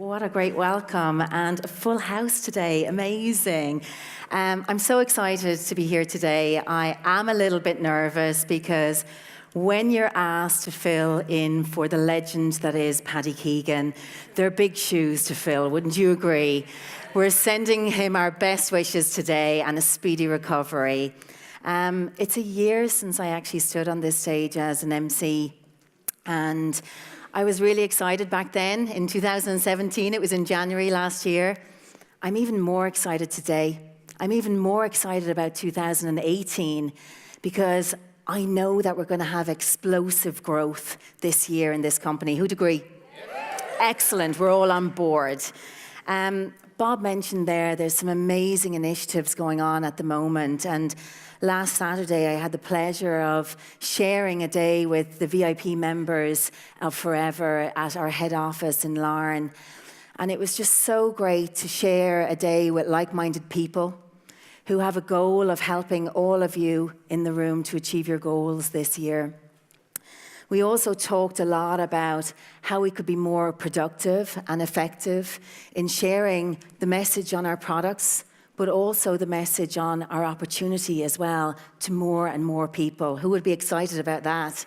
What a great welcome and a full house today. Amazing. I'm so excited to be here today. I am a little bit nervous because when you're asked to fill in for the legend that is Paddy Keegan, they're big shoes to fill, wouldn't you agree? We're sending him our best wishes today and a speedy recovery. It's a year since I actually stood on this stage as an MC, and I was really excited back then in 2017. It was in January last year. I'm even more excited today. I'm even more excited about 2018 because I know that we're going to have explosive growth this year in this company. Who'd agree? Yeah. Excellent. We're all on board. Bob mentioned there's some amazing initiatives going on at the moment, and last Saturday I had the pleasure of sharing a day with the VIP members of Forever at our head office in Larne, and it was just so great to share a day with like-minded people who have a goal of helping all of you in the room to achieve your goals this year. We also talked a lot about how we could be more productive and effective in sharing the message on our products, but also the message on our opportunity as well to more and more people. Who would be excited about that?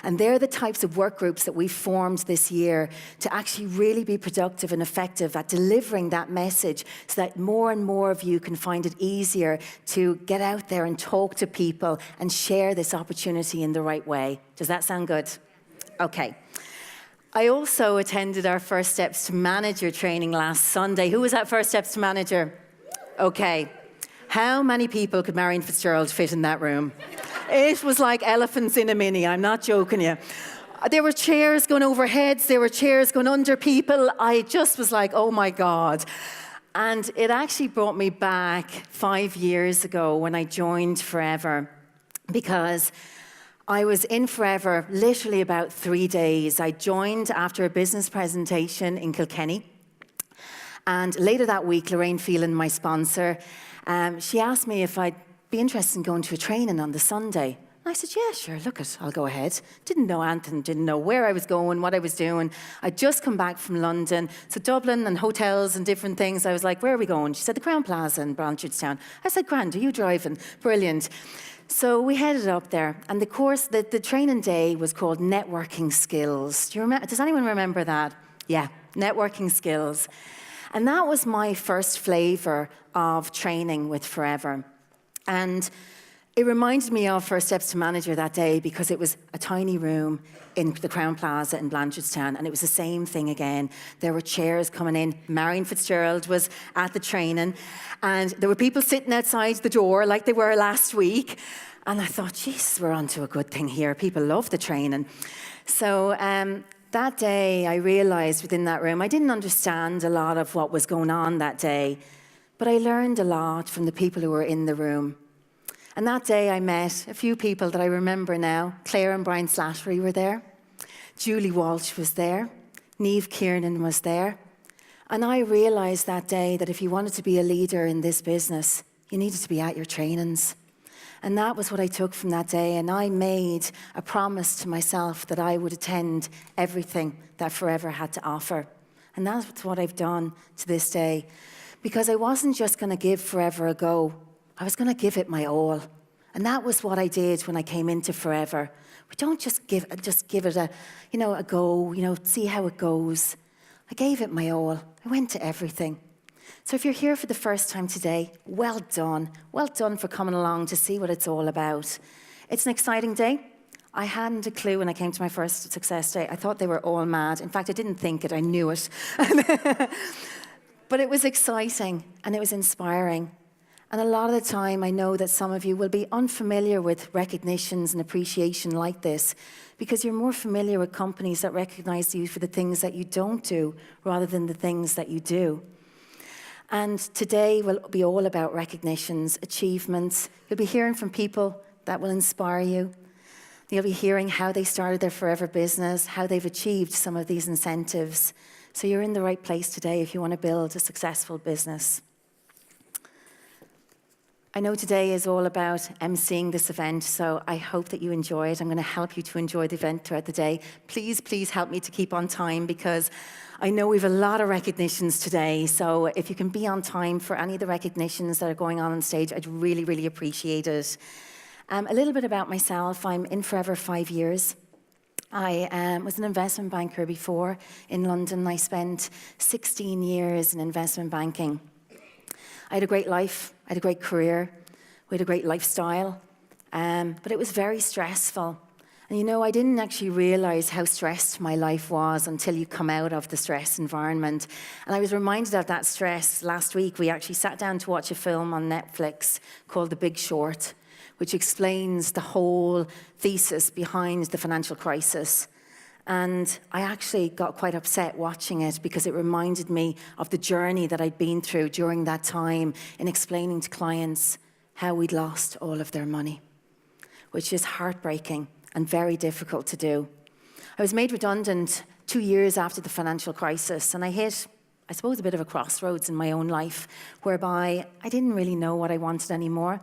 And they're the types of work groups that we formed this year to actually really be productive and effective at delivering that message so that more and more of you can find it easier to get out there and talk to people and share this opportunity in the right way. Does that sound good? Okay. I also attended our First Steps to Manager training last Sunday. Who was at First Steps to Manager? Okay. How many people could Marion Fitzgerald fit in that room? It was like elephants in a mini. I'm not joking you. There were chairs going over heads. There were chairs going under people. I just was like, oh my God. And it actually brought me back 5 years ago when I joined Forever, because I was in Forever literally about 3 days. I joined after a business presentation in Kilkenny. And later that week, Lorraine Phelan, my sponsor, she asked me if I'd be interested in going to a training on the Sunday. And I said, yeah, sure, look it, I'll go ahead. Didn't know anything, didn't know where I was going, what I was doing. I'd just come back from London. So Dublin and hotels and different things. I was like, where are we going? She said, the Crown Plaza in Blanchardstown. I said, grand, are you driving? Brilliant. So we headed up there, and the course, the training day was called Networking Skills. Do you remember? Does anyone remember that? Yeah, Networking Skills. And that was my first flavour of training with Forever. And it reminded me of First Steps to Manager that day because it was a tiny room in the Crown Plaza in Blanchardstown, and it was the same thing again. There were chairs coming in. Marion Fitzgerald was at the training, and there were people sitting outside the door like they were last week. And I thought, Jesus, we're onto a good thing here. People love the training. So that day, I realized within that room, I didn't understand a lot of what was going on that day, but I learned a lot from the people who were in the room. And that day, I met a few people that I remember now. Claire and Brian Slattery were there. Julie Walsh was there. Niamh Kiernan was there. And I realized that day that if you wanted to be a leader in this business, you needed to be at your trainings. And that was what I took from that day, and I made a promise to myself that I would attend everything that Forever had to offer. And that's what I've done to this day, because I wasn't just going to give Forever a go. I was going to give it my all. And that was what I did when I came into Forever. We don't just give it a go, see how it goes. I gave it my all. I went to everything. So if you're here for the first time today, well done. Well done for coming along to see what it's all about. It's an exciting day. I hadn't a clue when I came to my first Success Day. I thought they were all mad. In fact, I didn't think it, I knew it. But it was exciting and it was inspiring. And a lot of the time, I know that some of you will be unfamiliar with recognitions and appreciation like this because you're more familiar with companies that recognize you for the things that you don't do rather than the things that you do. And today will be all about recognitions, achievements. You'll be hearing from people that will inspire you. You'll be hearing how they started their Forever business, how they've achieved some of these incentives. So you're in the right place today if you want to build a successful business. I know today is all about emceeing this event, so I hope that you enjoy it. I'm going to help you to enjoy the event throughout the day. Please, please help me to keep on time because I know we have a lot of recognitions today. So if you can be on time for any of the recognitions that are going on stage, I'd really, really appreciate it. A little bit about myself. I'm in Forever 5 years. I was an investment banker before in London. I spent 16 years in investment banking. I had a great life, I had a great career, we had a great lifestyle, but it was very stressful. And you know, I didn't actually realize how stressed my life was until you come out of the stress environment. And I was reminded of that stress last week. We actually sat down to watch a film on Netflix called The Big Short, which explains the whole thesis behind the financial crisis. And I actually got quite upset watching it because it reminded me of the journey that I'd been through during that time in explaining to clients how we'd lost all of their money, which is heartbreaking and very difficult to do. I was made redundant 2 years after the financial crisis, and I hit, I suppose, a bit of a crossroads in my own life whereby I didn't really know what I wanted anymore.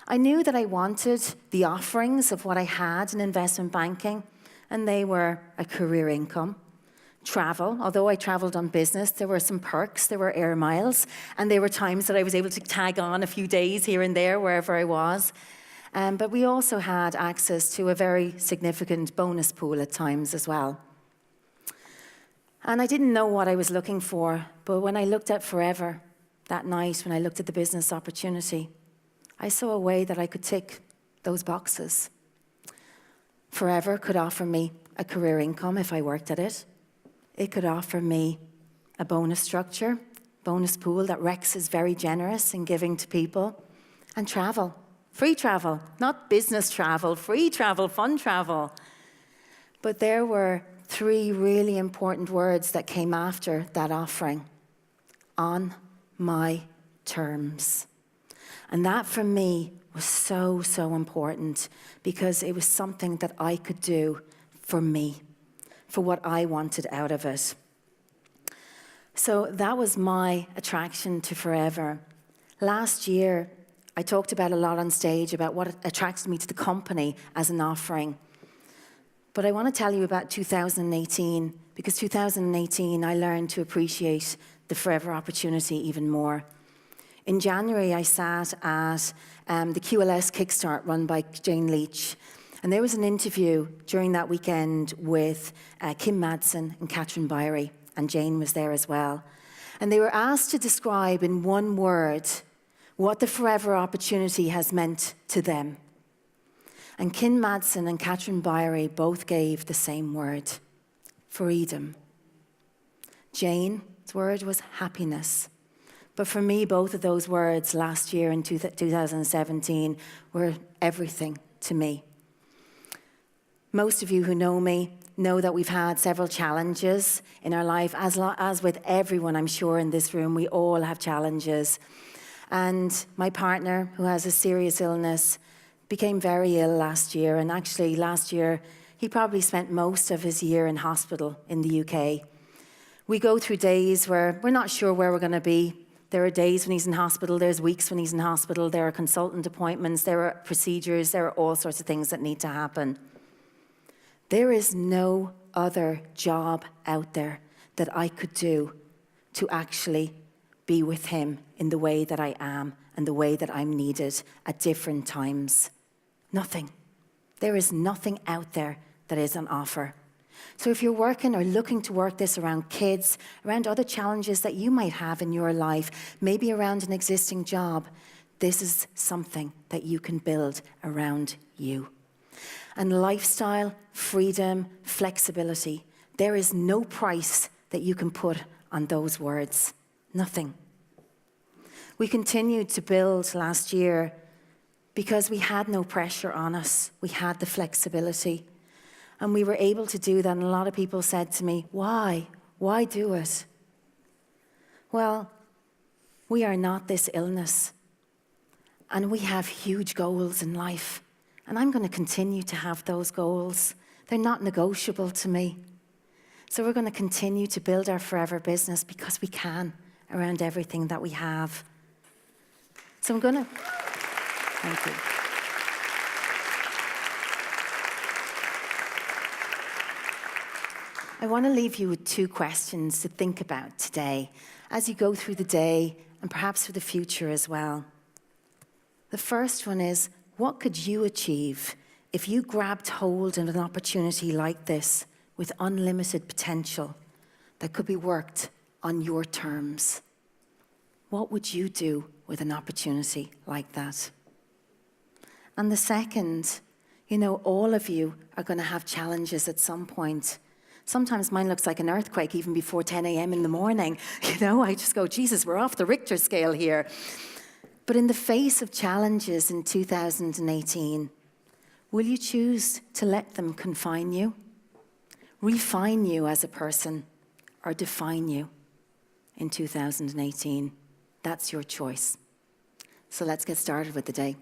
I knew that I wanted the offerings of what I had in investment banking, and they were a career income, travel. Although I traveled on business, there were some perks, there were air miles, and there were times that I was able to tag on a few days here and there, wherever I was. But we also had access to a very significant bonus pool at times as well. And I didn't know what I was looking for, but when I looked at Forever that night, when I looked at the business opportunity, I saw a way that I could tick those boxes. Forever could offer me a career income if I worked at it. It could offer me a bonus structure, bonus pool that Rex is very generous in giving to people, and travel, free travel, not business travel, free travel, fun travel. But there were 3 really important words that came after that offering: on my terms. And that for me was so, so important because it was something that I could do for me, for what I wanted out of it. So that was my attraction to Forever. Last year, I talked about a lot on stage about what attracted me to the company as an offering. But I want to tell you about 2018, because 2018 I learned to appreciate the Forever opportunity even more. In January, I sat at the QLS Kickstart run by Jane Leach. And there was an interview during that weekend with Kim Madsen and Catherine Byrie, and Jane was there as well. And they were asked to describe in one word what the Forever opportunity has meant to them. And Kim Madsen and Catherine Byrie both gave the same word: freedom. Jane's word was happiness. But for me, both of those words last year in 2017 were everything to me. Most of you who know me know that we've had several challenges in our life. As with everyone, I'm sure, in this room, we all have challenges. And my partner, who has a serious illness, became very ill last year. And actually, last year, he probably spent most of his year in hospital in the UK. We go through days where we're not sure where we're going to be. There are days when he's in hospital, there's weeks when he's in hospital, there are consultant appointments, there are procedures, there are all sorts of things that need to happen. There is no other job out there that I could do to actually be with him in the way that I am and the way that I'm needed at different times. Nothing. There is nothing out there that is on offer. So if you're working or looking to work this around kids, around other challenges that you might have in your life, maybe around an existing job, this is something that you can build around you. And lifestyle, freedom, flexibility, there is no price that you can put on those words. Nothing. We continued to build last year because we had no pressure on us. We had the flexibility. And we were able to do that. And a lot of people said to me, why? Why do it? Well, we are not this illness. And we have huge goals in life. And I'm going to continue to have those goals. They're not negotiable to me. So we're going to continue to build our Forever business because we can around everything that we have. So I'm going to... Thank you. I want to leave you with 2 questions to think about today as you go through the day and perhaps for the future as well. The first one is, what could you achieve if you grabbed hold of an opportunity like this with unlimited potential that could be worked on your terms? What would you do with an opportunity like that? And the second, all of you are going to have challenges at some point. Sometimes mine looks like an earthquake even before 10 a.m. in the morning. I just go, Jesus, we're off the Richter scale here. But in the face of challenges in 2018, will you choose to let them confine you, refine you as a person, or define you in 2018? That's your choice. So let's get started with the day.